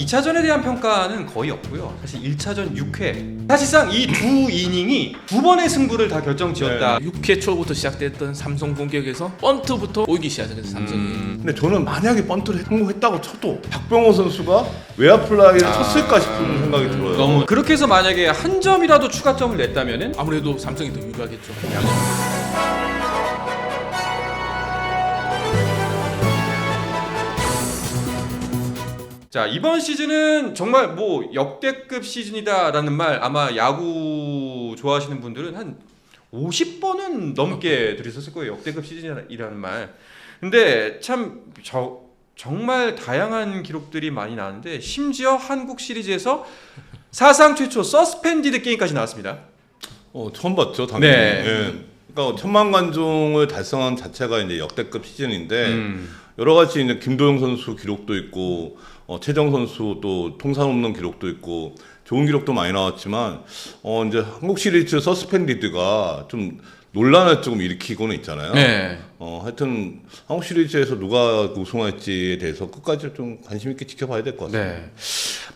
2차전에 대한 평가는 거의 없고요. 사실 1차전 6회 사실상 이 두 이닝이 두 번의 승부를 다 결정지었다. 6회 초부터 시작됐던 삼성 공격에서 번트부터 오기 시작했어요. 삼성이. 근데 저는 만약에 번트를 성공했다고 쳐도 박병호 선수가 외야 플라이를 쳤을까 싶은 생각이 들어요. 너무 그렇게 해서 만약에 한 점이라도 추가점을 냈다면은 아무래도 삼성이 더 유리하겠죠. 자, 이번 시즌은 정말 뭐 역대급 시즌이다라는 말 아마 야구 좋아하시는 분들은 한 50번은 넘게 들으셨을 거예요. 역대급 시즌이라는 말. 근데 참 정말 다양한 기록들이 많이 나왔는데 심지어 한국 시리즈에서 사상 최초 서스펜디드 게임까지 나왔습니다. 처음 봤죠, 당연히. 네. 예. 그러니까 1000만 관중을 달성한 자체가 이제 역대급 시즌인데 여러 가지 이제 김도영 선수 기록도 있고 최정 선수 또 통산 없는 기록도 있고 좋은 기록도 많이 나왔지만 이제 한국 시리즈 서스펜디드가 좀 논란을 조금 일으키고는 있잖아요. 네. 하여튼 한국 시리즈에서 누가 우승할지에 대해서 끝까지 좀 관심 있게 지켜봐야 될 것 같습니다. 네.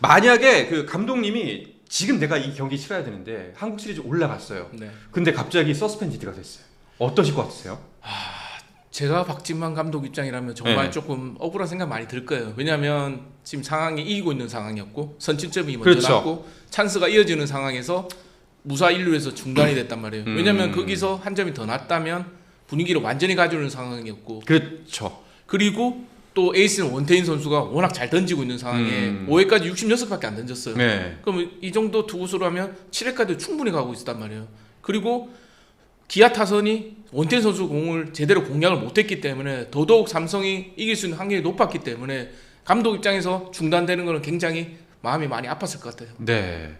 만약에 그 감독님이 지금 내가 이 경기 치러야 되는데 한국 시리즈 올라갔어요. 네. 근데 갑자기 서스펜디드가 됐어요. 어떠실 것 같으세요? 제가 박진만 감독 입장이라면 정말 네. 조금 억울한 생각 많이 들 거예요. 왜냐하면 지금 상황이 이기고 있는 상황이었고 선취점이 먼저 그렇죠. 났고 찬스가 이어지는 상황에서 무사 1루에서 중단이 됐단 말이에요. 왜냐하면 거기서 한 점이 더 났다면 분위기를 완전히 가져오는 상황이었고 그렇죠. 그리고 또 에이스는 원태인 선수가 워낙 잘 던지고 있는 상황에 5회까지 66밖에 안 던졌어요. 네. 그럼 이 정도 투구수로 하면 7회까지 충분히 가고 있었단 말이에요. 그리고 기아 타선이 원태인 선수 공을 제대로 공략을 못했기 때문에 더더욱 삼성이 이길 수 있는 확률이 높았기 때문에 감독 입장에서 중단되는 것은 굉장히 마음이 많이 아팠을 것 같아요. 네.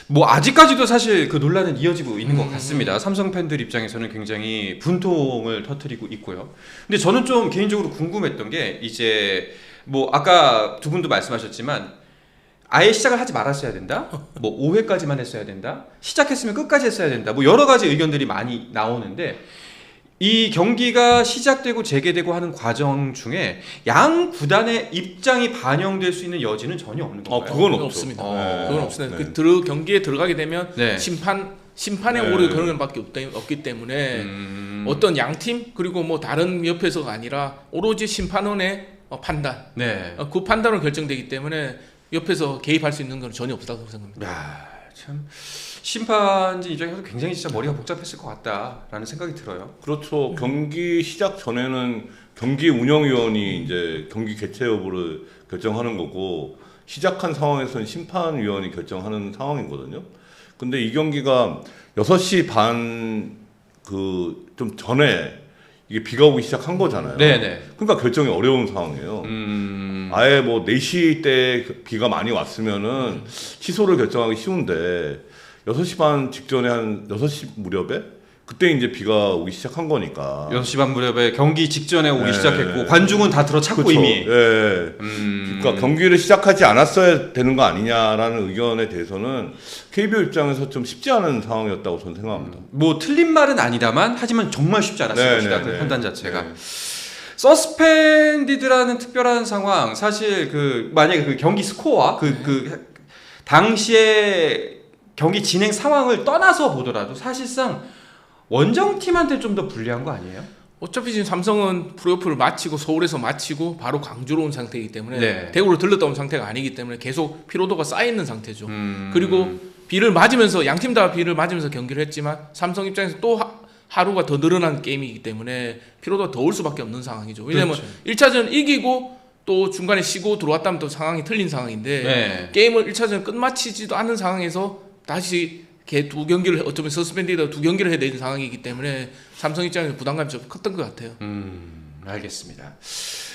뭐 아직까지도 사실 그 논란은 이어지고 있는 것 같습니다. 삼성 팬들 입장에서는 굉장히 분통을 터뜨리고 있고요. 근데 저는 좀 개인적으로 궁금했던 게 이제 뭐 아까 두 분도 말씀하셨지만 아예 시작을 하지 말았어야 된다. 뭐 5회까지만 했어야 된다. 시작했으면 끝까지 했어야 된다. 뭐 여러 가지 의견들이 많이 나오는데 이 경기가 시작되고 재개되고 하는 과정 중에 양 구단의 입장이 반영될 수 있는 여지는 전혀 없는 건가요? 그건 없죠. 없습니다. 네. 그건 없습니다. 네. 경기에 들어가게 되면 네. 심판의 네. 오류 그런 것밖에 없기 때문에 어떤 양팀 그리고 뭐 다른 옆에서가 아니라 오로지 심판원의 판단, 네. 그 판단으로 결정되기 때문에 옆에서 개입할 수 있는 건 전혀 없다고 생각합니다. 야, 참 심판진 입장에서 굉장히 진짜 머리가 복잡했을 것 같다라는 생각이 들어요. 그렇죠. 경기 시작 전에는 경기 운영위원이 이제 경기 개최 여부를 결정하는 거고 시작한 상황에서는 심판위원이 결정하는 상황이거든요. 근데 이 경기가 6시 반 좀 전에 이게 비가 오기 시작한 거잖아요. 네네. 그러니까 결정이 어려운 상황이에요. 아예 뭐 4시 때 비가 많이 왔으면은 취소를 결정하기 쉬운데 6시 반 직전에 한 6시 무렵에 그때 이제 비가 오기 시작한 거니까. 6시 반 무렵에 경기 직전에 오기 네. 시작했고 관중은 다 들어찼고 그렇죠. 이미. 예. 그러니까 경기를 시작하지 않았어야 되는 거 아니냐라는 의견에 대해서는 KBO 입장에서 좀 쉽지 않은 상황이었다고 저는 생각합니다. 뭐 틀린 말은 아니다만 하지만 정말 쉽지 않았을 네, 것이다. 네, 그 네. 판단 자체가. 네. 서스펜디드라는 특별한 상황 사실 그 만약에 그 경기 스코어 그 당시에 경기 진행 상황을 떠나서 보더라도 사실상 원정팀한테 좀 더 불리한 거 아니에요? 어차피 지금 삼성은 플레이오프를 마치고 서울에서 마치고 바로 광주로 온 상태이기 때문에 네. 대구로 들렀다 온 상태가 아니기 때문에 계속 피로도가 쌓여 있는 상태죠. 그리고 비를 맞으면서 양팀 다 비를 맞으면서 경기를 했지만 삼성 입장에서 또 하루가 더 늘어난 게임이기 때문에 피로도가 더 올 수밖에 없는 상황이죠. 왜냐면 그렇죠. 1차전 이기고 또 중간에 쉬고 들어왔다면 또 상황이 틀린 상황인데 네. 게임을 1차전 끝마치지도 않은 상황에서 다시 두 경기를 어쩌면 서스펜디드 두 경기를 해야 되는 상황이기 때문에 삼성 입장에서 부담감이 좀 컸던 것 같아요. 알겠습니다.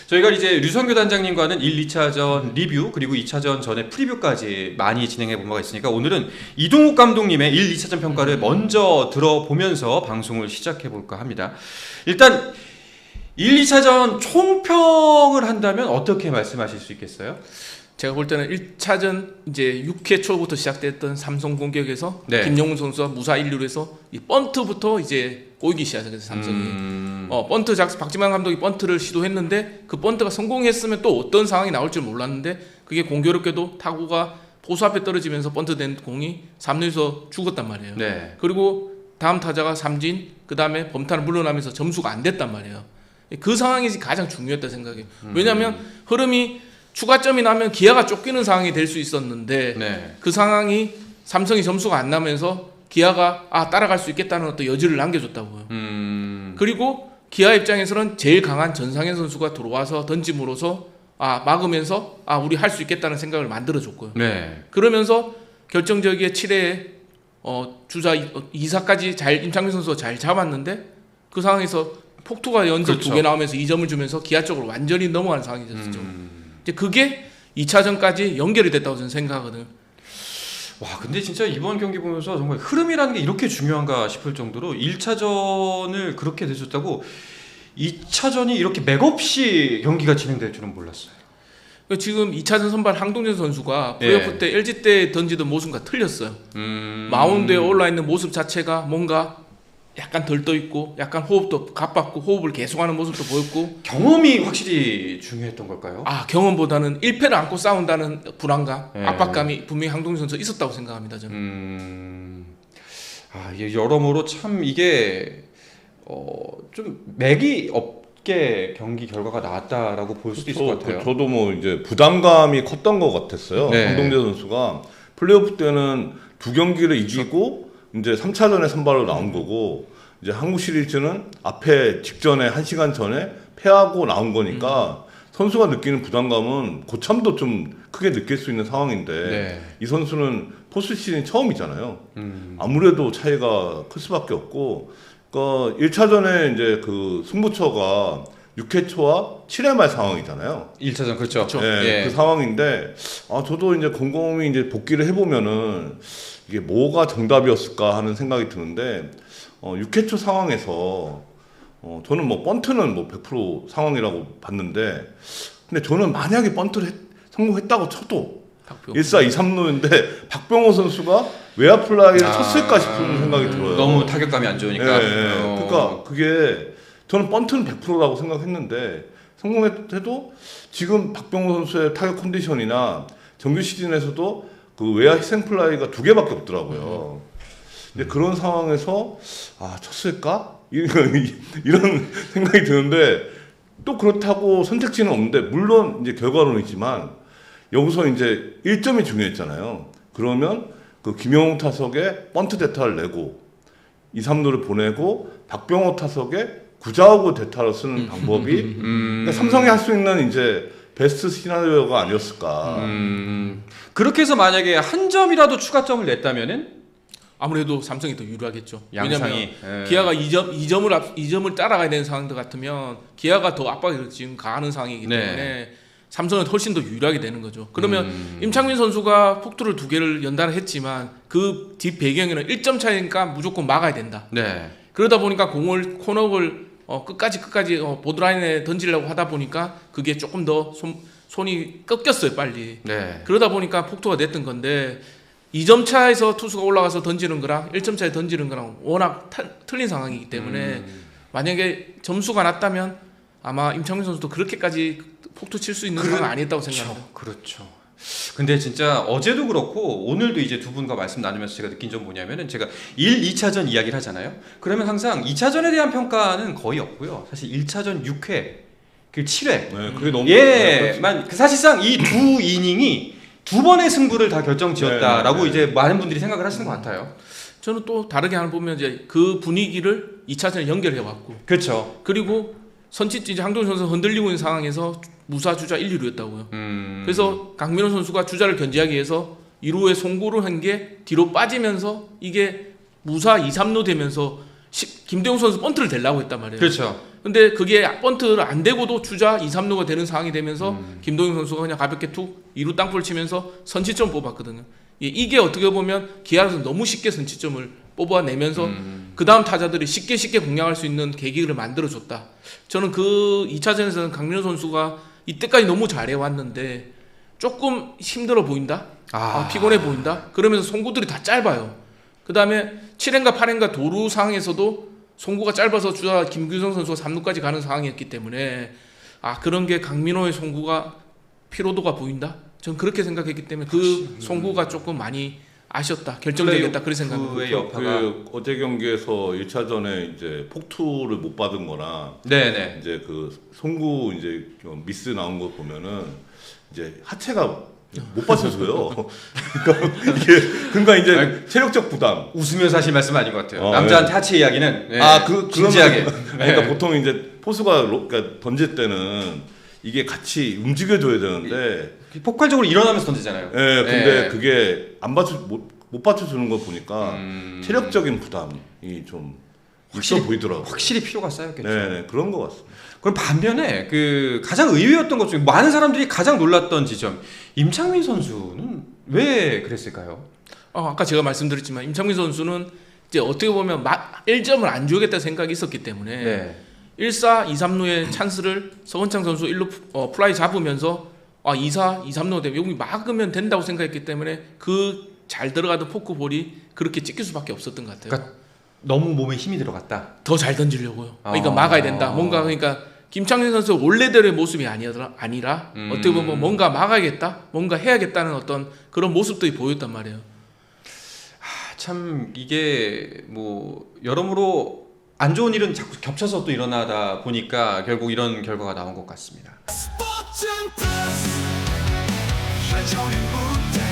저희가 이제 류성규 단장님과는 1, 2차전 리뷰 그리고 2차전 전에 프리뷰까지 많이 진행해 본 바가 있으니까 오늘은 이동욱 감독님의 1, 2차전 평가를 먼저 들어보면서 방송을 시작해 볼까 합니다. 일단 1, 2차전 총평을 한다면 어떻게 말씀하실 수 있겠어요? 제가 볼 때는 1차전 이제 6회 초부터 시작됐던 삼성 공격에서 네. 김용훈 선수가 무사 1루에서 이 번트부터 이제 꼬이기 시작했어요. 삼성이. 박지만 감독이 번트를 시도했는데 그 번트가 성공했으면 또 어떤 상황이 나올 줄 몰랐는데 그게 공교롭게도 타구가 포수 앞에 떨어지면서 번트된 공이 3루에서 죽었단 말이에요. 네. 그리고 다음 타자가 삼진, 그 다음에 범타를 물러나면서 점수가 안 됐단 말이에요. 그 상황이 가장 중요했다 생각해요. 왜냐하면 흐름이 추가점이 나면 기아가 쫓기는 상황이 될 수 있었는데 네. 그 상황이 삼성이 점수가 안 나면서 기아가 따라갈 수 있겠다는 어떤 여지를 남겨줬다고요. 그리고 기아 입장에서는 제일 강한 전상현 선수가 들어와서 던짐으로써 막으면서 우리 할 수 있겠다는 생각을 만들어줬고요. 네. 그러면서 결정적이게 7회에 주자 2사까지 임창민 선수가 잘 잡았는데 그 상황에서 폭투가 연속 그렇죠. 2개 나오면서 2점을 주면서 기아 쪽으로 완전히 넘어가는 상황이 됐었죠. 이제 그게 2차전까지 연결이 됐다고 저는 생각하거든요. 와, 근데 진짜 이번 경기 보면서 정말 흐름이라는 게 이렇게 중요한가 싶을 정도로 1차전을 그렇게 내줬다고 2차전이 이렇게 맥없이 경기가 진행될 줄은 몰랐어요. 지금 2차전 선발 황동준 선수가 플레이오프 때 LG 때 던지던 모습과 틀렸어요. 마운드에 올라 있는 모습 자체가 뭔가 약간 덜 떠 있고 약간 호흡도 가빴고 호흡을 계속하는 모습도 보였고 경험이 확실히 중요했던 걸까요? 경험보다는 1패를 안고 싸운다는 불안감, 압박감이 분명히 황동준 선수 있었다고 생각합니다. 저는. 이게 여러모로 참 이게 좀 맥이 없게 경기 결과가 나왔다라고 볼 수도 있을 것 같아요. 저도 뭐 이제 부담감이 컸던 것 같았어요. 네. 황동재 선수가 플레이오프 때는 2경기를 이기고 이제 3차전에 선발로 나온 거고 이제 한국 시리즈는 앞에 직전에 1시간 전에 패하고 나온 거니까 선수가 느끼는 부담감은 고참도 좀 크게 느낄 수 있는 상황인데 이 선수는 포스트 시즌이 처음이잖아요. 아무래도 차이가 클 수밖에 없고 그러니까 1차전에 이제 그 승부처가 6회 초와 7회 말 상황이잖아요. 1차전 그렇죠. 그 상황인데 저도 이제 곰곰이 이제 복귀를 해보면은 이게 뭐가 정답이었을까 하는 생각이 드는데 6회 초 상황에서 저는 뭐 번트는 뭐 100% 상황이라고 봤는데 근데 저는 만약에 번트를 성공했다고 쳐도 1사 2, 3루인데 박병호 선수가 외야 플라이를 쳤을까 싶은 생각이 들어요. 너무 타격감이 안 좋으니까. 그러니까 그게 저는 번트는 100%라고 생각했는데 성공해도 지금 박병호 선수의 타격 컨디션이나 정규 시즌에서도 그 외야 희생 플라이가 2개밖에 없더라고요. 근데 그런 상황에서 쳤을까? 이런 생각이 드는데 또 그렇다고 선택지는 없는데 물론 이제 결과론이지만 여기서 이제 1점이 중요했잖아요. 그러면 그 김영웅 타석에 번트 대타를 내고 2, 3루를 보내고 박병호 타석에 구자우고 대타를 쓰는 방법이 그러니까 삼성이 할 수 있는 이제 베스트 시나리오가 아니었을까. 그렇게 해서 만약에 한 점이라도 추가점을 냈다면은 아무래도 삼성이 더 유리하겠죠. 양상이. 왜냐면 기아가 2점을 따라가야 되는 상황들 같으면 기아가 더 압박이 지금 가하는 상황이기 때문에 삼성은 훨씬 더 유리하게 되는 거죠. 그러면 임창민 선수가 폭투를 2개를 연달아 했지만 그 뒷 배경에는 1점 차이니까 무조건 막아야 된다. 그러다 보니까 공을 코너를 끝까지 보드라인에 던지려고 하다 보니까 그게 조금 더 손이 꺾였어요, 빨리. 그러다 보니까 폭투가 됐던 건데 2점 차에서 투수가 올라가서 던지는 거랑 1점 차에 던지는 거랑 워낙 틀린 상황이기 때문에 만약에 점수가 났다면 아마 임창민 선수도 그렇게까지 폭투 칠 수 있는 상황은 아니었다고 생각합니다. 그렇죠. 근데 진짜 어제도 그렇고 오늘도 이제 두 분과 말씀 나누면서 제가 느낀 점 뭐냐면은 제가 2차전 이야기를 하잖아요. 그러면 항상 2차전에 대한 평가는 거의 없고요. 사실 1차전 6회, 그 7회. 그게 너무 사실상 이 두 이닝이 두 번의 승부를 다 결정지었다라고 이제 많은 분들이 생각을 하시는 것 같아요. 저는 또 다르게 하나 보면 이제 그 분위기를 2차전에 연결해 왔고. 그렇죠. 그리고 이제 황동준 선수 흔들리고 있는 상황에서 무사 주자 1, 2루였다고요. 그래서 강민호 선수가 주자를 견제하기 위해서 2루에 송구를 한 게 뒤로 빠지면서 이게 무사 2, 3루 되면서 김대웅 선수 번트를 대려고 했단 말이에요. 그렇죠. 근데 그게 번트를 안 되고도 주자 2, 3루가 되는 상황이 되면서 김동영 선수가 그냥 가볍게 툭 2루 땅볼 치면서 선취점 뽑았거든요. 이게 어떻게 보면 기아에서 너무 쉽게 선취점을 뽑아내면서 그 다음 타자들이 쉽게 공략할 수 있는 계기를 만들어줬다. 저는 그 2차전에서는 강민호 선수가 이때까지 너무 잘해왔는데 조금 힘들어 보인다? 피곤해 보인다? 그러면서 송구들이 다 짧아요. 그 다음에 7회인가 8회인가 도루 상황에서도 송구가 짧아서 주자 김규성 선수가 3루까지 가는 상황이었기 때문에 그런 게 강민호의 송구가 피로도가 보인다? 전 그렇게 생각했기 때문에 그 송구가 조금 많이 아쉬웠다, 결정적이었다 그렇게 생각합니다. 플레이오프의 여파가 그 어제 경기에서 1차전에 이제 폭투를 못 받은 거랑 네네. 이제 그 송구 이제 미스 나온 거 보면은 이제 하체가 못 받쳐줘요. 그러니까 이제 체력적 부담. 웃으면서 하실 말씀 아닌 것 같아요. 어, 남자한테 네. 하체 이야기는 네, 그런 진지하게. 그러니까 보통 이제 포수가 그러니까 던질 때는 이게 같이 움직여줘야 되는데, 폭발적으로 일어나면서 던지잖아요. 예, 근데 네. 그게 못 받쳐주는 거 보니까 체력적인 부담이 좀 있어 보이더라고요. 확실히 필요가 쌓였겠죠. 네, 그런 것 같습니다. 그럼 반면에 그 가장 의외였던 것 중에 많은 사람들이 가장 놀랐던 지점, 임창민 선수는 왜 그랬을까요? 아까 제가 말씀드렸지만 임창민 선수는 이제 어떻게 보면 1점을 안 주겠다 생각이 있었기 때문에 네. 1사 2, 3루의 찬스를 서건창 선수 1루 플라이 잡으면서 2사 2, 3루 되면 여기 막으면 된다고 생각했기 때문에 그 잘 들어가던 포크볼이 그렇게 찍힐 수밖에 없었던 것 같아요. 그러니까 너무 몸에 힘이 들어갔다. 더 잘 던지려고요. 그러니까 막아야 된다. 뭔가 그러니까 김창민 선수 원래대로의 모습이 아니라 어떻게 보면 뭔가 막아야겠다, 뭔가 해야겠다는 어떤 그런 모습들이 보였단 말이에요. 참 이게 뭐 여러모로 안 좋은 일은 자꾸 겹쳐서 또 일어나다 보니까 결국 이런 결과가 나온 것 같습니다. 스포츠는 플러스 한정의 무대